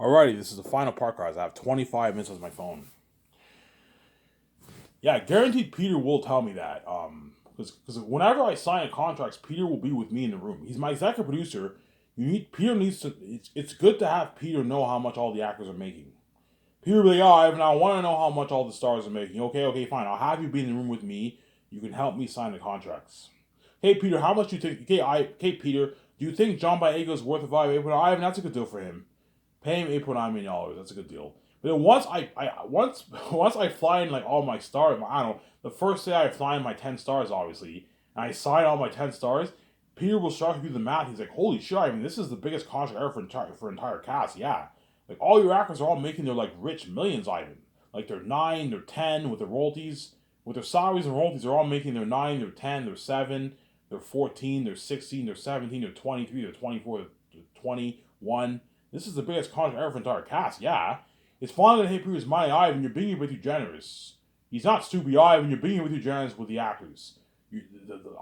Alrighty, this is the final part, guys. I have 25 minutes on my phone. Yeah, guaranteed Peter will tell me that. Because whenever I sign contracts, Peter will be with me in the room. He's my executive producer. Peter needs to. It's good to have Peter know how much all the actors are making. Peter will be like, oh, Ivan, I want to know how much all the stars are making. Okay, fine. I'll have you be in the room with me. You can help me sign the contracts. Hey, Peter, how much do you think? Okay, Peter, do you think John Boyega is worth a value? Ivan, that's a good deal for him. Pay him $8.9 million. That's a good deal. But then once I fly in like all my stars, I don't know. The first day I fly in my 10 stars, obviously, and I sign all my 10 stars. Peter will start to do the math. He's like, "Holy shit! I mean, this is the biggest contract ever for entire cast." Yeah, like all your actors are all making their like rich millions, Ivan. Like they're 9, they're 10 with their royalties, with their salaries and royalties. They're all making their 9, they're 10, they're 7, they're 14, they're 16, they're 17, they're 23, they're 24, they're 21. This is the biggest contract ever for entire cast. Yeah, it's funny that hey, Peter's money, Ivan. You're being a bit too generous. He's not stupid, Ivan. You're being a bit too generous with the actors.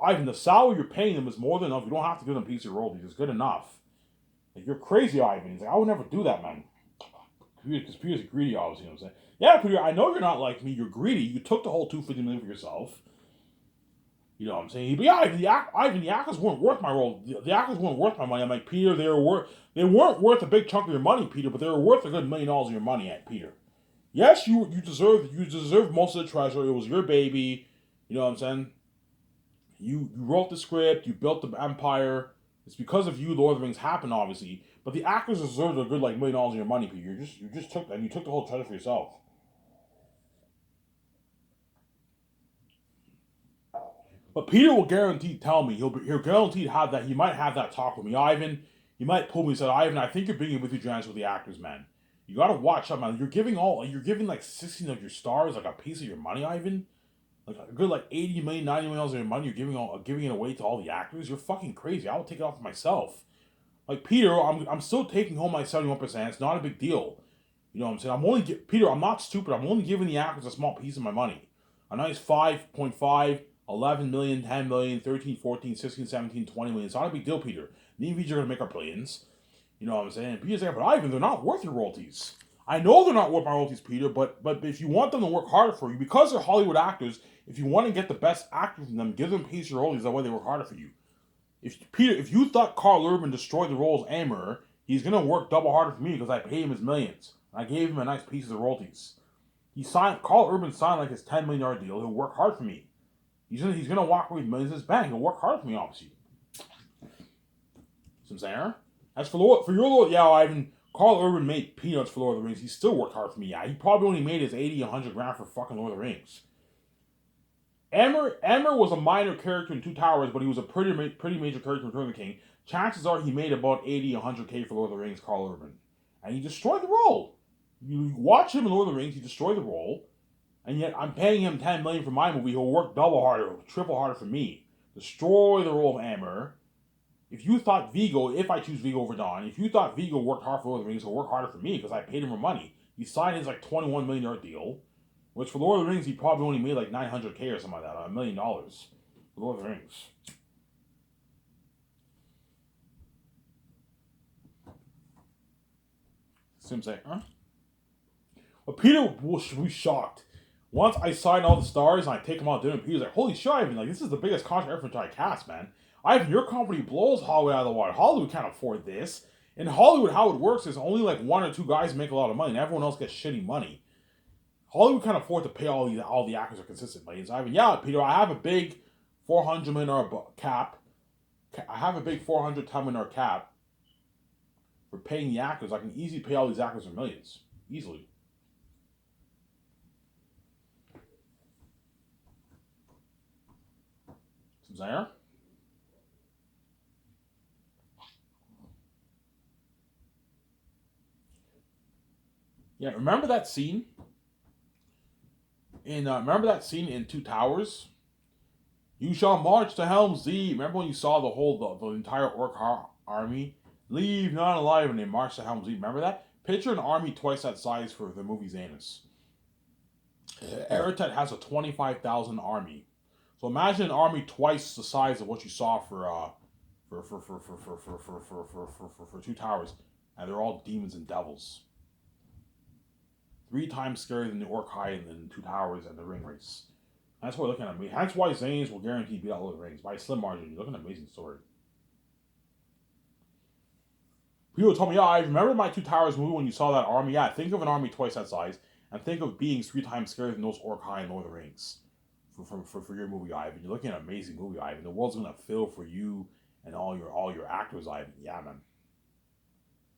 Ivan, the salary you're paying them is more than enough. You don't have to give them a piece of royalties. It's good enough. Like, you're crazy, Ivan. He's like, I would never do that, man. Because Peter's greedy, obviously. You know what I'm saying? Yeah, Peter, I know you're not like me. You're greedy. You took the whole $250 million for yourself. You know what I'm saying? But yeah, Ivan, the actors weren't worth my role. The actors weren't worth my money. I'm like, Peter, they weren't worth a big chunk of your money, Peter, but they were worth a good $1 million of your money, Peter. Yes, you deserve most of the treasure. It was your baby. You know what I'm saying? You wrote the script. You built the empire. It's because of you Lord of the Rings happened, obviously. But the actors deserved a good like $1 million of your money, Peter. You just took and you took the whole treasure for yourself. But Peter will guaranteed tell me he'll guaranteed have that he might have that talk with me, Ivan. He might pull me and say, Ivan, I think you're being with your giants with the actors, man. You gotta watch out, man. You're giving like 16 of your stars like a piece of your money, Ivan. Like a good like 80 million, 90 million dollars of your money. You're giving it away to all the actors. You're fucking crazy. I will take it off myself. Like Peter, I'm still taking home my 71%. It's not a big deal. You know what I'm saying? Peter. I'm not stupid. I'm only giving the actors a small piece of my money. A nice 5.5, 11 million, 10 million, 13, 14, 16, 17, 20 million. It's not a big deal, Peter. The VGs are gonna make our billions. You know what I'm saying? Peter's like, but Ivan, they're not worth your royalties. I know they're not worth my royalties, Peter, but if you want them to work harder for you, because they're Hollywood actors, if you want to get the best actor from them, give them a piece of your royalties. That way they work harder for you. If you thought Carl Urban destroyed the role as Amber, he's gonna work double harder for me because I paid him his millions. I gave him a nice piece of the royalties. Carl Urban signed like his $10 million deal. He'll work hard for me. He's gonna walk away with millions in his bank. He'll work hard for me, obviously. See what I'm saying? As for your Lord, yeah, Ivan, Carl Urban made peanuts for Lord of the Rings. He still worked hard for me. Yeah, he probably only made his 80, 100 grand for fucking Lord of the Rings. Emmer was a minor character in Two Towers, but he was a pretty major character in Return of the King. Chances are he made about 80, 100K for Lord of the Rings, Carl Urban. And he destroyed the role. You watch him in Lord of the Rings, he destroyed the role. And yet I'm paying him 10 million for my movie. He'll work double harder, triple harder for me. Destroy the role of Amber. If I choose Vigo over Don, if you thought Vigo worked hard for Lord of the Rings, he'll work harder for me because I paid him more money. He signed his like $21 million deal, which for Lord of the Rings he probably only made like 900K or something like that, $1 million for Lord of the Rings. Sim say, huh? But Peter will be shocked. Once I sign all the stars and I take them out to dinner, Peter's like, holy shit, Ivan, like this is the biggest contract ever for entire cast, man. Ivan, your company blows Hollywood out of the water. Hollywood can't afford this. In Hollywood, how it works is only like one or two guys make a lot of money, and everyone else gets shitty money. Hollywood can't afford to pay all the actors consistently. And so Ivan, yeah, Peter, I have a big $400 million cap. I have a big $410 million cap for paying the actors. I can easily pay all these actors for millions, easily. Some there. Yeah, remember that scene in Two Towers? You shall march to Helm's Deep. Remember when you saw the entire orc army leave not alive and they march to Helm's Deep? Remember that? Picture an army twice that size for the movie Zanus. Eretet has a 25,000 army. So imagine an army twice the size of what you saw for Two Towers, and they're all demons and devils. 3 times scarier than the Orc-Hai and the Two Towers and the Ring Race. That's why we're looking at me. That's why Zanes will guarantee beat out Lord of the Rings by a slim margin. You're looking at an amazing story. People told me, yeah, I remember my Two Towers movie when you saw that army. Yeah, think of an army twice that size, and think of beings 3 times scarier than those Orc-Hai and Lord of the Rings. For your movie, Ivan. You're looking at an amazing movie, Ivan. The world's gonna fill for you and all your actors, Ivan. Yeah, man.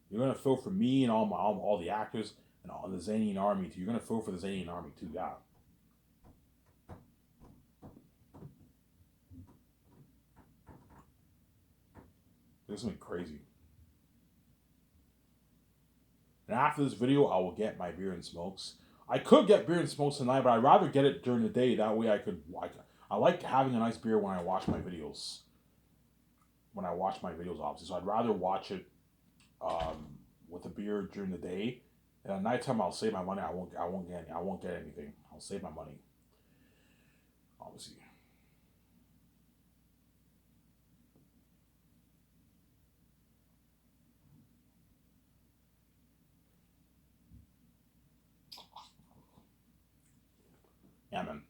You're gonna fill for me and all the actors and all the Zanian army too. You're gonna fill for the Zanian army too. Yeah. This is something crazy. And after this video, I will get my beer and smokes. I could get beer and smokes tonight, but I'd rather get it during the day. That way I like having a nice beer when I watch my videos. When I watch my videos, obviously. So I'd rather watch it with a beer during the day. And at nighttime, I'll save my money. I won't get anything. I'll save my money. Obviously. Yeah, man.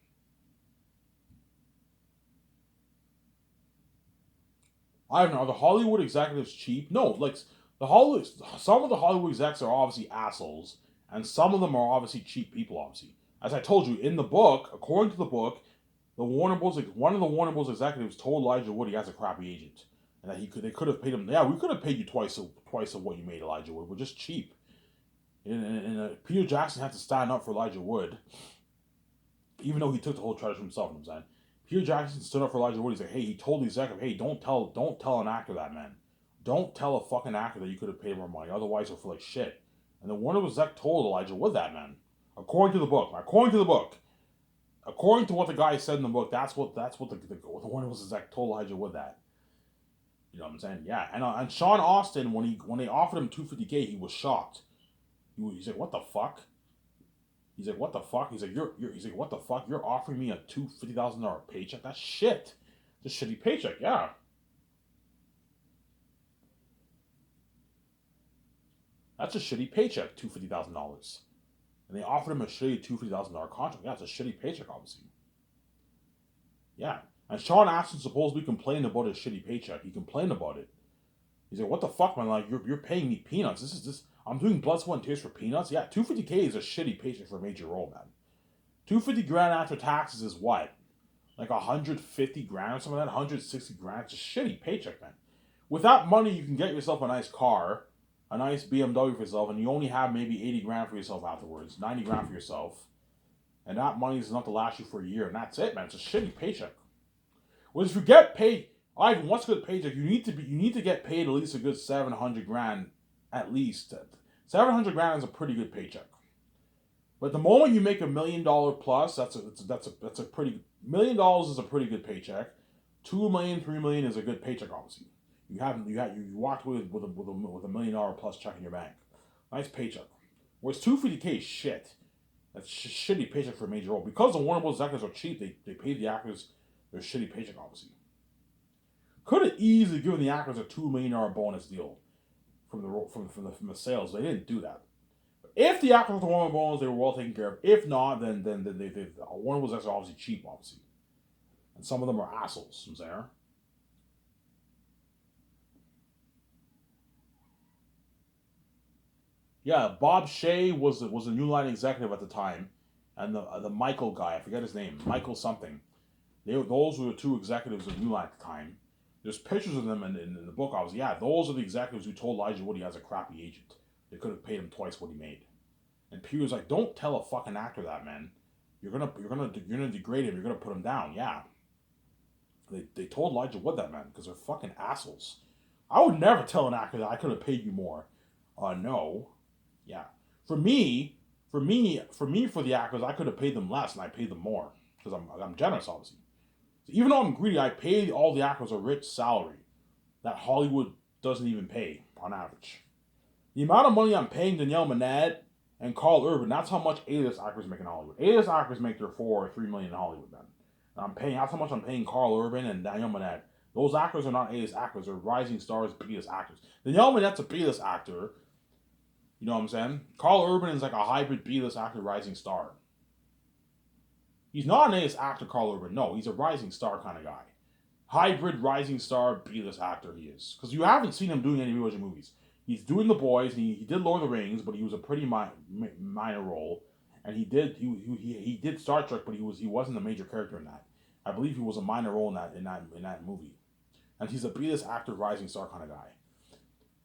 I don't know. Are the Hollywood executives cheap? No, like some of the Hollywood execs are obviously assholes, and some of them are obviously cheap people. Obviously, as I told you in the book, according to the book, one of the Warner Bros. Executives told Elijah Wood he has a crappy agent, and that they could have paid him. Yeah, we could have paid you twice of what you made, Elijah Wood. We're just cheap. And Peter Jackson had to stand up for Elijah Wood, even though he took the whole treasure himself. You know what I'm saying? Peter Jackson stood up for Elijah Wood. He's like, hey, he told the executive, hey, don't tell an actor that, man. Don't tell a fucking actor that you could have paid more money. Otherwise, he'll feel like shit. And the Warner Bros. Exec told Elijah Wood that, man. According to the book. According to what the guy said in the book, that's what the Warner Bros. Exec told Elijah Wood that. You know what I'm saying? Yeah. And Sean Austin, when they offered him $250K, he was shocked. He's like, what the fuck? He's like, what the fuck? He's like, he's like, what the fuck? You're offering me a $50,000 paycheck? That's shit. It's a shitty paycheck, yeah. That's a shitty paycheck, $50,000. And they offered him a shitty $50,000 contract. Yeah, it's a shitty paycheck, obviously. Yeah. And Sean Astin supposedly complained about his shitty paycheck. He complained about it. He's like, what the fuck, man? Like, you're paying me peanuts. This. I'm doing blood, sweat, and tears for peanuts. Yeah, $250K is a shitty paycheck for a major role, man. $250 grand after taxes is what? Like 150 grand or something like that? 160 grand? It's a shitty paycheck, man. With that money, you can get yourself a nice car, a nice BMW for yourself, and you only have maybe 80 grand for yourself afterwards, 90 grand for yourself. And that money is enough to last you for a year, and that's it, man. It's a shitty paycheck. Whereas if you get paid, Ivan, what's a good paycheck? You need to get paid at least a good 700 grand, at least. 700 grand is a pretty good paycheck. But the moment you make $1 million plus, that's a pretty $1 million is a pretty good paycheck. 2 million, 3 million is a good paycheck, obviously. You walked with a $1 million plus check in your bank. Nice paycheck. Whereas $250K is shit. That's shitty paycheck for a major role. Because the Warner Bros. Actors are cheap, they pay the actors their shitty paycheck, obviously. Could have easily given the actors a $2 million bonus deal from the sales. They didn't do that. If the actors were Warner Bros., they were well taken care of. If not, then they Warner Bros. Actors are obviously cheap, obviously, and some of them are assholes. I'm saying. Yeah, Bob Shea was a New Line executive at the time, and the Michael guy, I forget his name, Michael something. Those were the two executives of New Line at the time. There's pictures of them in the book. Obviously, yeah, those are the executives who told Elijah Wood he has a crappy agent. They could have paid him twice what he made. And Peter was like, "Don't tell a fucking actor that, man. You're gonna degrade him. You're gonna put him down." Yeah. They told Elijah Wood that, man, because they're fucking assholes. I would never tell an actor that I could have paid you more. No. Yeah. For the actors, I could have paid them less, and I paid them more because I'm generous, obviously. So even though I'm greedy, I pay all the actors a rich salary that Hollywood doesn't even pay on average. The amount of money I'm paying Danielle Minette and Carl Urban, that's how much A-list actors make in Hollywood. A-list actors make their $4 or $3 million in Hollywood, man. That's how much I'm paying Carl Urban and Danielle Minette. Those actors are not A-list actors; they're rising stars, B-list actors. Danielle Minette's a B-list actor. You know what I'm saying? Carl Urban is like a hybrid B-list actor rising star. He's not an A-list actor, Carl Urban. No, he's a rising star kind of guy. Hybrid rising star B-list actor he is. Because you haven't seen him doing any original movies. He's doing The Boys. He did Lord of the Rings, but he was a pretty minor role. And he did Star Trek, but he wasn't a major character in that. I believe he was a minor role in that movie. And he's a B-list actor, rising star kind of guy.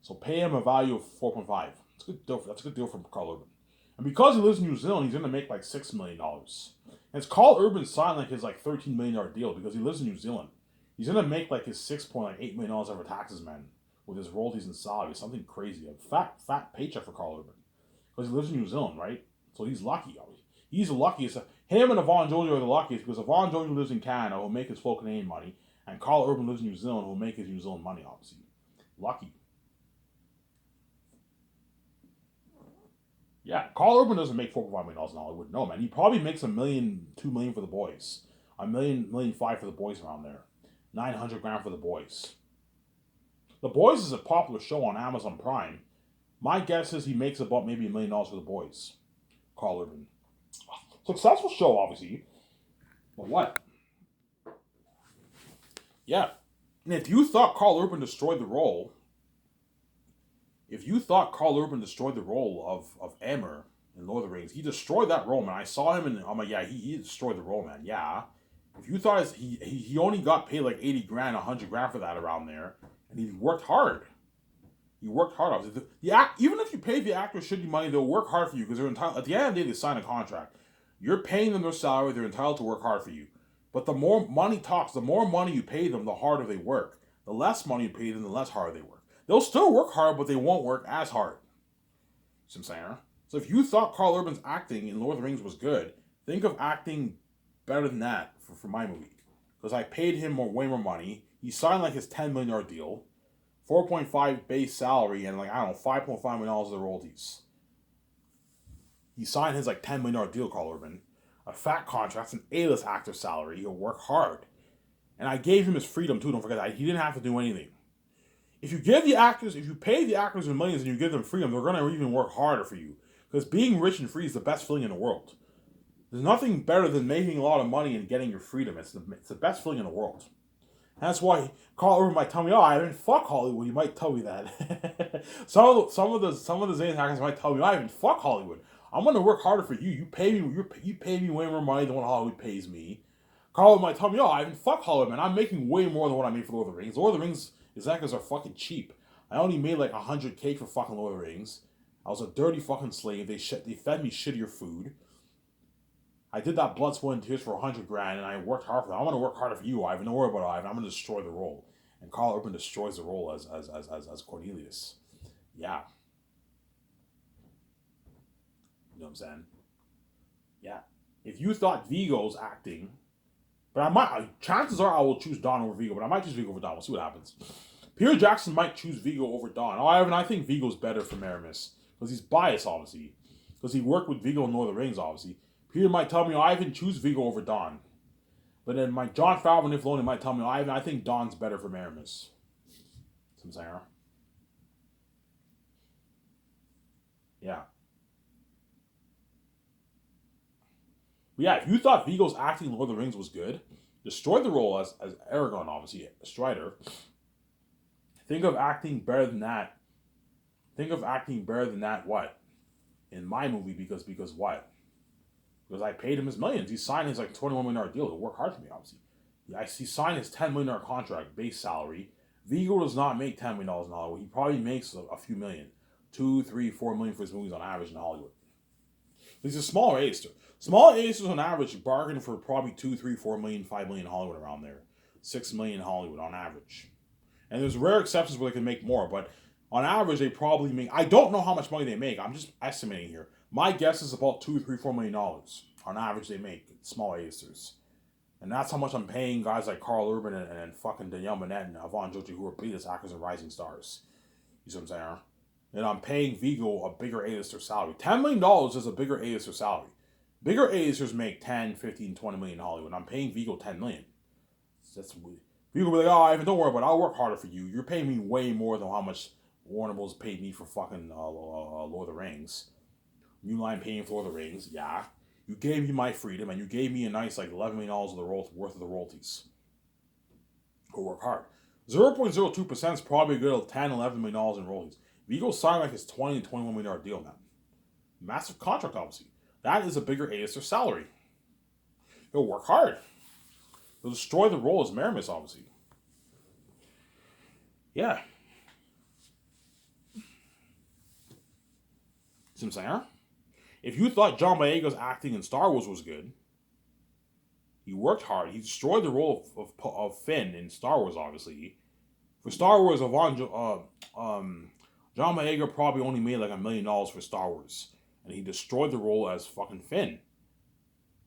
So pay him a value of 4.5. That's a good deal from Carl Urban. And because he lives in New Zealand, he's gonna make like $6 million. And it's Carl Urban signed like his like $13 million deal because he lives in New Zealand. He's gonna make like his $6.8 million over taxes, man, with his royalties and salary. Something crazy. A fat paycheck for Carl Urban. Because he lives in New Zealand, right? So he's lucky. He's the luckiest. Him and Yvonne Jolie are the luckiest because Yvonne Jolie lives in Canada, who'll make his full Canadian money, and Carl Urban lives in New Zealand, who'll make his New Zealand money, obviously. Lucky. Yeah, Carl Urban doesn't make $4.5 million in Hollywood. No, man. He probably makes $1 million, $2 million for The Boys. $1 million, $1.5 million for The Boys around there. 900 grand for The Boys. The Boys is a popular show on Amazon Prime. My guess is he makes about maybe $1 million for The Boys. Carl Urban. Successful show, obviously. But what? Yeah. And if you thought Carl Urban destroyed the role, of Emmer in Lord of the Rings, he destroyed that role, man. I saw him and I'm like, yeah, he destroyed the role, man. Yeah. If you thought he only got paid like 80 grand, 100 grand for that around there, and he worked hard. He worked hard. Even if you pay the actors shitty money, they'll work hard for you because they're entitled. At the end of the day, they sign a contract. You're paying them their salary. They're entitled to work hard for you. But the more money talks, the more money you pay them, the harder they work. The less money you pay them, the less hard they work. They'll still work hard, but they won't work as hard. See what I'm saying? So if you thought Carl Urban's acting in Lord of the Rings was good, think of acting better than that for my movie. Because I paid him way more money. He signed like his $10 million deal. 4.5 base salary and like, I don't know, $5.5 million of the royalties. He signed his like $10 million deal, Carl Urban. A fat contract, an A-list actor salary. He'll work hard. And I gave him his freedom too, don't forget that. He didn't have to do anything. If you pay the actors in millions and you give them freedom, they're going to even work harder for you. Because being rich and free is the best feeling in the world. There's nothing better than making a lot of money and getting your freedom. It's the best feeling in the world. That's why Carl Urban might tell me, "Oh, I didn't fuck Hollywood." He might tell me that. some of the Zayn actors might tell me, "I didn't fuck Hollywood. I'm gonna work harder for you. You pay me way more money than what Hollywood pays me." Carl Urban might tell me, "Oh, I didn't fuck Hollywood, man. I'm making way more than what I made for Lord of the Rings. Lord of the Rings actors are fucking cheap. I only made like 100K for fucking Lord of the Rings. I was a dirty fucking slave. They fed me shittier food. I did that blood, sweat, and tears for 100 grand, and I worked hard for that. I'm gonna work harder for you, Ivan. Don't worry about Ivan. I'm gonna destroy the role." And Carl Urban destroys the role as Cornelius. Yeah. You know what I'm saying? Yeah. If you thought Vigo's acting, but chances are I will choose Don over Vigo, but I might choose Vigo over Don. We'll see what happens. Peter Jackson might choose Vigo over Don. Oh, I think Vigo's better for Aramis because he's biased, obviously, because he worked with Vigo in Lord of the Rings, obviously. Peter might tell me, "Oh, Ivan, choose Vigo over Don." But then my John Favreau and Nick Filoni might tell me, "Oh, Ivan, I think Don's better for Aramis." Some saying, yeah. But yeah, if you thought Vigo's acting in Lord of the Rings was good, destroyed the role as Aragorn, obviously, Strider. Think of acting better than that. What? In my movie, because what? Because I paid him his millions. He signed his like $21 million deal to work hard for me, obviously. He signed his $10 million contract, base salary. Vigo does not make $10 million in Hollywood. He probably makes a few million. 2, 3, 4 million for his movies on average in Hollywood. He's a smaller A-lister. Small A-listers on average bargain for probably 2, 3, 4 million, 5 million in Hollywood around there. 6 million in Hollywood on average. And there's rare exceptions where they can make more, but on average they probably make, I don't know how much money they make. I'm just estimating here. My guess is about $2, 3, $4 million on average they make, small A-listers. And that's how much I'm paying guys like Carl Urban and fucking Danielle Minette and Yvonne Jolie, who are B-list actors and rising stars. You see what I'm saying? And I'm paying Vigo a bigger A-lister salary. $10 million is a bigger A-lister salary. Bigger A-listers make 10, 15, 20 million in Hollywood. I'm paying Vigo 10 million. That's weird. Vigo will be like, "Oh, Ivan, don't worry about it. I'll work harder for you. You're paying me way more than how much Warner Bros. Paid me for fucking Lord of the Rings. New Line paying for Lord of the Rings, yeah. You gave me my freedom, and you gave me a nice like $11 million worth of the royalties. Go work hard. 0.02% is probably a good $10, $11 million in royalties. Vigo signed like his $20 to $21 million deal now. Massive contract, obviously. That is a bigger A-lister salary. He'll work hard. He'll destroy the role as Maramis, obviously. Yeah. See what I'm saying? If you thought John Boyega's acting in Star Wars was good, he worked hard. He destroyed the role of Finn in Star Wars, obviously. For Star Wars, John Boyega probably only made like $1 million for Star Wars. And he destroyed the role as fucking Finn.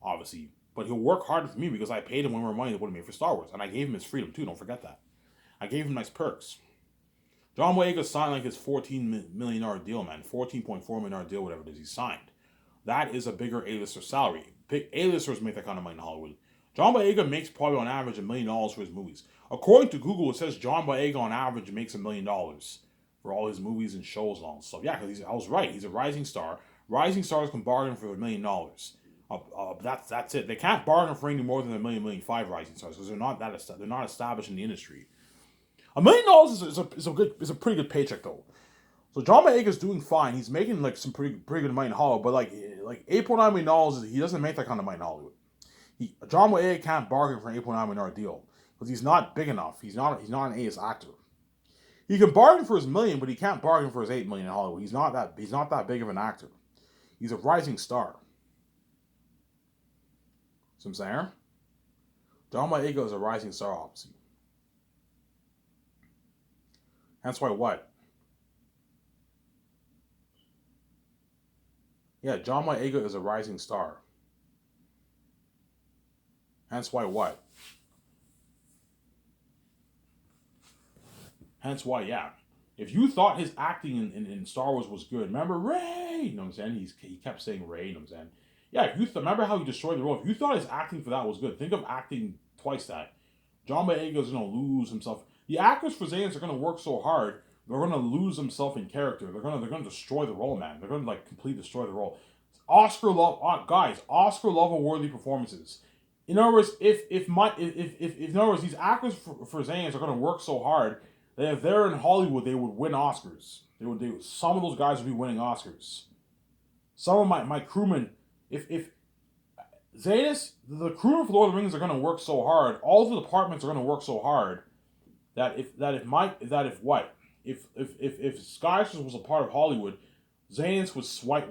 Obviously. But he'll work harder for me because I paid him way more money than what he made for Star Wars. And I gave him his freedom too, don't forget that. I gave him nice perks. John Boyega signed like his $14 million deal, man. $14.4 million deal, whatever it is he signed. That is a bigger A-lister salary. Big A-listers make that kind of money in Hollywood. John Boyega makes probably on average $1 million for his movies. According to Google, it says John Boyega on average makes $1 million for all his movies and shows and all this stuff. Yeah, because I was right. He's a rising star. Rising stars can bargain for $1 million. That's it. They can't bargain for any more than $1 million, $1.5 million rising stars because they're not established in the industry. $1 million is a pretty good paycheck though. So John Boyega's doing fine. He's making like some pretty good money in Hollywood, but like $8.9 million, he doesn't make that kind of money in Hollywood. John Boyega can't bargain for an $8.9 million deal because he's not big enough. He's not an A-list actor. He can bargain for his $1 million, but he can't bargain for his $8 million in Hollywood. He's not that big of an actor. He's a rising star. See what I'm saying? John Boyega is a rising star, obviously. That's why what? Yeah, John Boyega is a rising star. Hence why what? Hence why, yeah. If you thought his acting in Star Wars was good, remember Rey? You know what I'm saying? He kept saying Rey, you know what I'm saying? Yeah, if you remember how he destroyed the role, if you thought his acting for that was good, think of acting twice that. John Boyega is going to lose himself. The actors for Xanus are going to work so hard, they're going to lose themselves in character. They're going to destroy the role, man. They're going to like completely destroy the role. Oscar level worthy performances. In other words, if in other words these actors for Xanus are going to work so hard that if they're in Hollywood, they would win Oscars. Some of those guys would be winning Oscars. Some of my crewmen, if Xanus, the crewmen for Lord of the Rings are going to work so hard. All the departments are going to work so hard that if Skyscraper was a part of Hollywood, Xanus would swipe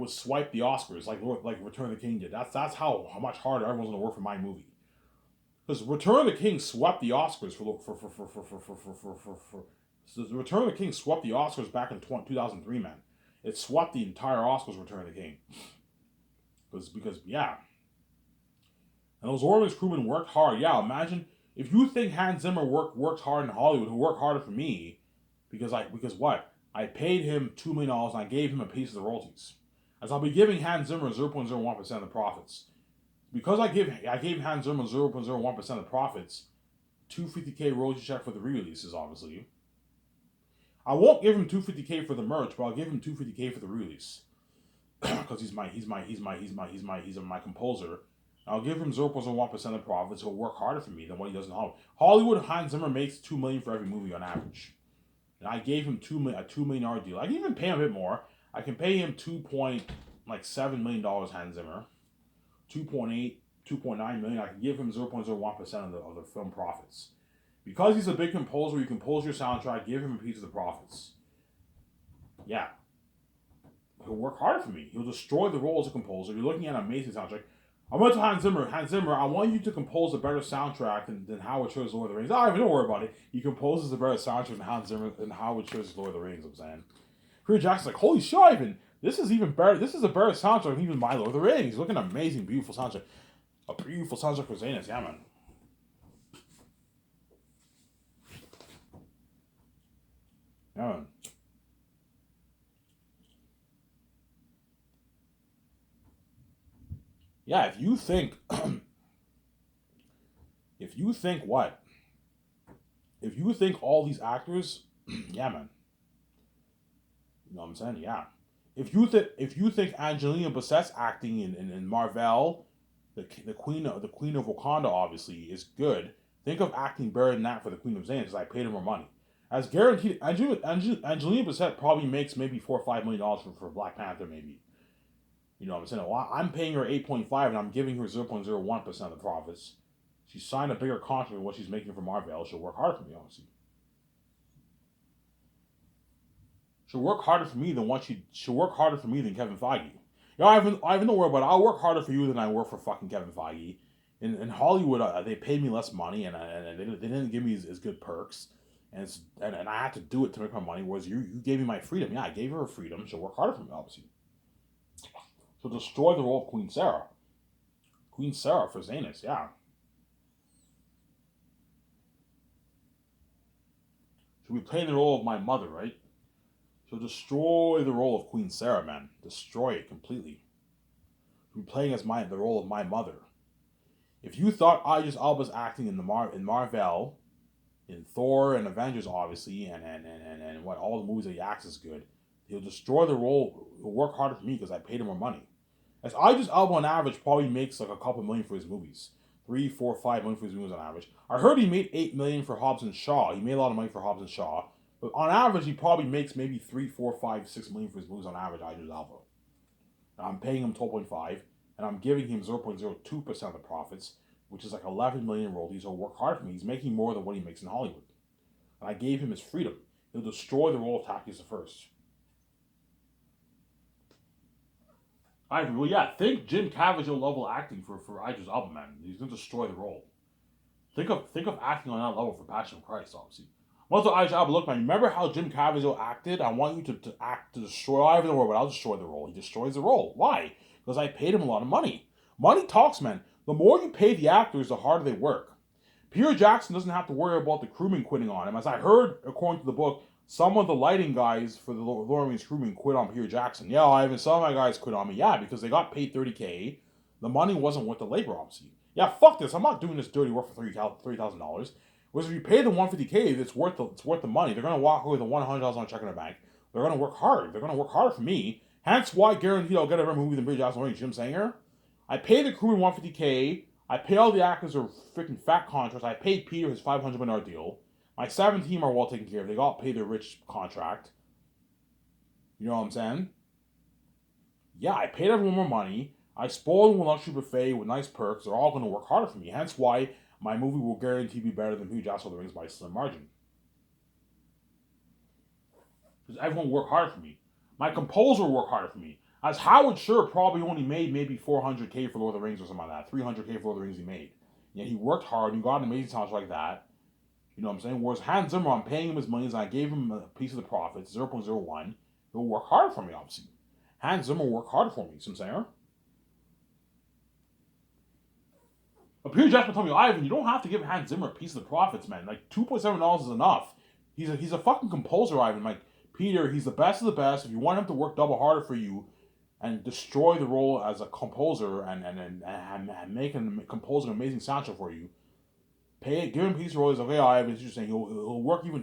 the Oscars like Return of the King did. That's how much harder everyone's going to work for my movie. Because Return of the King swept the Oscars Return of the King swept the Oscars back in 2003, man. It swept the entire Oscars. Return of the King. Because yeah. And those Orville's crewmen worked hard. Yeah, imagine if you think Hans Zimmer worked hard in Hollywood, who worked harder for me, because what? I paid him $2 million and I gave him a piece of the royalties. As I'll be giving Hans Zimmer 0.01% of the profits. Because I gave Hans Zimmer 0.01% of the profits, $250K royalty check for the re-releases, obviously. I won't give him $250K for the merch, but I'll give him $250K for the release. Because he's my composer. I'll give him 0.01% of the profits. He'll work harder for me than what he does in Hollywood. Hollywood, Hans Zimmer makes $2 million for every movie on average. And I gave him a $2 million deal. I can even pay him a bit more. I can pay him $2.7 million, Hans Zimmer. 2.9 million. I can give him 0.01% of the film profits. Because he's a big composer, you compose your soundtrack, give him a piece of the profits. Yeah. He'll work harder for me. He'll destroy the role as a composer. You're looking at an amazing soundtrack. I went to Hans Zimmer. Hans Zimmer, I want you to compose a better soundtrack than Howard Shore's Lord of the Rings. Don't worry about it. He composes a better soundtrack than Hans Zimmer and Howard Shore's Lord of the Rings, I'm saying. Peter Jackson's like, holy shit, Ivan, this is even better. This is a better soundtrack than even my Lord of the Rings. Looking at an amazing, beautiful soundtrack. A beautiful soundtrack for Xanus, yeah, man. Yeah, man. Yeah, if you think what? If you think all these actors, yeah, man. You know what I'm saying? Yeah. If you think Angelina Bassett's acting in Marvel, the Queen of Wakanda obviously is good. Think of acting better than that for the Queen of Zayn because I paid her more money. As guaranteed, Angelina Bassett probably makes maybe $4 or $5 million for Black Panther maybe. You know what I'm saying? Well, I'm paying her 8.5 and I'm giving her 0.01% of the profits. She signed a bigger contract than what she's making for Marvel. She'll work harder for me, honestly. She'll work harder for me than she'll work harder for me than Kevin Feige. You know, I haven't don't worry about it. I'll work harder for you than I work for fucking Kevin Feige. In Hollywood, they paid me less money and they didn't give me as good perks. And I had to do it to make my money. Whereas you gave me my freedom. Yeah, I gave her freedom. She'll work harder for me, obviously. She'll destroy the role of Queen Sarah. Queen Sarah for Zanus, yeah. She'll be playing the role of my mother, right? She'll destroy the role of Queen Sarah, man. Destroy it completely. She'll be playing as the role of my mother. If you thought Idris Elba's acting in Marvel, in Thor and Avengers, obviously, and what all the movies that he acts is good, he'll destroy the role. He'll work harder for me because I paid him more money. As Idris Elba on average probably makes like a couple million for his movies. 3, 4, 5 million for his movies on average. I heard he made 8 million for Hobbs and Shaw. He made a lot of money for Hobbs and Shaw. But on average, he probably makes maybe 3, 4, 5, 6 million for his movies on average, Idris Elba. Now, I'm paying him 12.5, and I'm giving him 0.02% of the profits, which is like 11 million royalties. He'll work hard for me. He's making more than what he makes in Hollywood. And I gave him his freedom. He'll destroy the role of Takis the First. Well, yeah, think Jim Caviezel level acting for Idris Elba, man. He's gonna destroy the role. Think of acting on that level for Passion of Christ, obviously. Once the Idris Elba, look, man, remember how Jim Caviezel acted? I want you to act to destroy. I don't know but I'll destroy the role. He destroys the role. Why? Because I paid him a lot of money. Money talks, man. The more you pay the actors, the harder they work. Peter Jackson doesn't have to worry about the crewmen quitting on him. As I heard, according to the book, some of the lighting guys for the Lord of the Rings crewmen quit on Peter Jackson. Yeah, I even some of my guys quit on me. Yeah, because they got paid $30K. The money wasn't worth the labor, obviously. Yeah, fuck this. I'm not doing this dirty work for $3,000. Whereas if you pay them $150K, it's worth the money. They're gonna walk away with $100 on a check in their bank. They're gonna work hard. They're gonna work harder for me. Hence why guaranteed I'll get a better movie than Peter Jackson or Jim Sanger. I pay the crewman $150K. I pay all the actors their freaking fat contracts. I paid Peter his $500 million deal. My 7 team are well taken care of. They got paid their rich contract. You know what I'm saying? Yeah, I paid everyone more money. I spoiled them with a luxury buffet with nice perks. They're all going to work harder for me. Hence why my movie will guarantee be better than Peter Jackson the Rings by a slim margin. Because everyone will work harder for me. My composer will work harder for me. As Howard Shore probably only made maybe $400K for Lord of the Rings or something like that. $300K for Lord of the Rings he made. Yeah, he worked hard and he got an amazing soundtrack like that. You know what I'm saying? Whereas Hans Zimmer, I'm paying him his money and I gave him a piece of the profits, 0.01. He'll work hard for me, obviously. Hans Zimmer will work hard for me, you see what I'm saying? But Peter Jackson told me, Ivan, you don't have to give Hans Zimmer a piece of the profits, man. Like, $2.7 is enough. He's a fucking composer, Ivan. Like, Peter, he's the best of the best. If you want him to work double harder for you and destroy the role as a composer and make and compose an amazing soundtrack for you, give him a piece of role. He's okay, Ivan. It's just saying he'll work even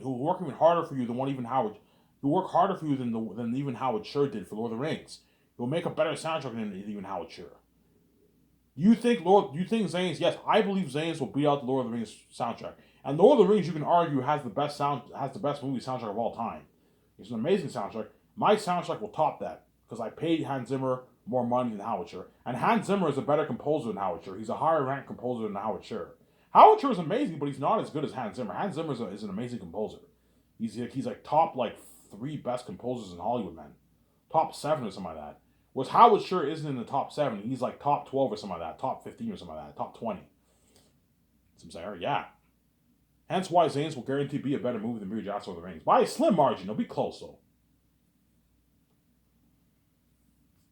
harder for you than what even Howard. He'll work harder for you than even Howard Shore did for Lord of the Rings. He'll make a better soundtrack than even Howard Shore. You think Zayn's? Yes, I believe Zayn's will beat out the Lord of the Rings soundtrack. And Lord of the Rings, you can argue, has the best movie soundtrack of all time. It's an amazing soundtrack. My soundtrack will top that because I paid Hans Zimmer more money than Howard Shore. And Hans Zimmer is a better composer than Howard Shore. He's a higher ranked composer than Howard Shore. Howard Shore is amazing, but he's not as good as Hans Zimmer. Hans Zimmer is an amazing composer. He's like top 3 best composers in Hollywood, man. Top 7 or something like that. Whereas Howard Shore isn't in the top 7. He's like top 12 or something like that. Top 15 or something like that. Top 20. Some say, yeah. Hence why Zayn's will guarantee be a better movie than Peter Jackson or the Rings. By a slim margin. It'll be close, though.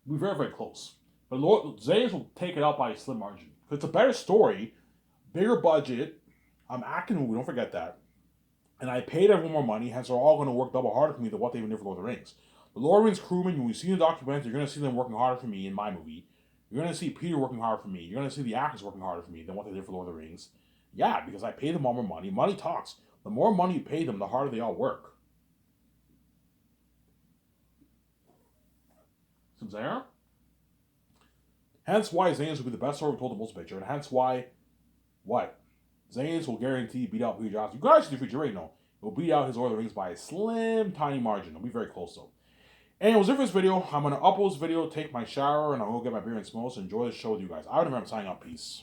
It'll be very, very close. But Zayn's will take it out by a slim margin. It's a better story, bigger budget. I'm acting movie, don't forget that. And I paid everyone more money, hence they're all going to work double harder for me than what they even did for Lord of the Rings. The Lord of the Rings crewmen, when you see the documentary, you're going to see them working harder for me in my movie. You're going to see Peter working harder for me. You're going to see the actors working harder for me than what they did for Lord of the Rings. Yeah, because I paid them all more money. Money talks. The more money you pay them, the harder they all work. Sub-Zero. Hence why Zayn's will be the best story we told the most picture, and hence why, what? Zayn's will guarantee beat out Peter Johnson. You guys should do feature right now. It will beat out his Lord of the Rings by a slim, tiny margin. It'll be very close though. Anyways, if this video, I'm gonna upload this video, take my shower, and I'll go get my beer and smokes. Enjoy the show with you guys. I remember signing up. Peace.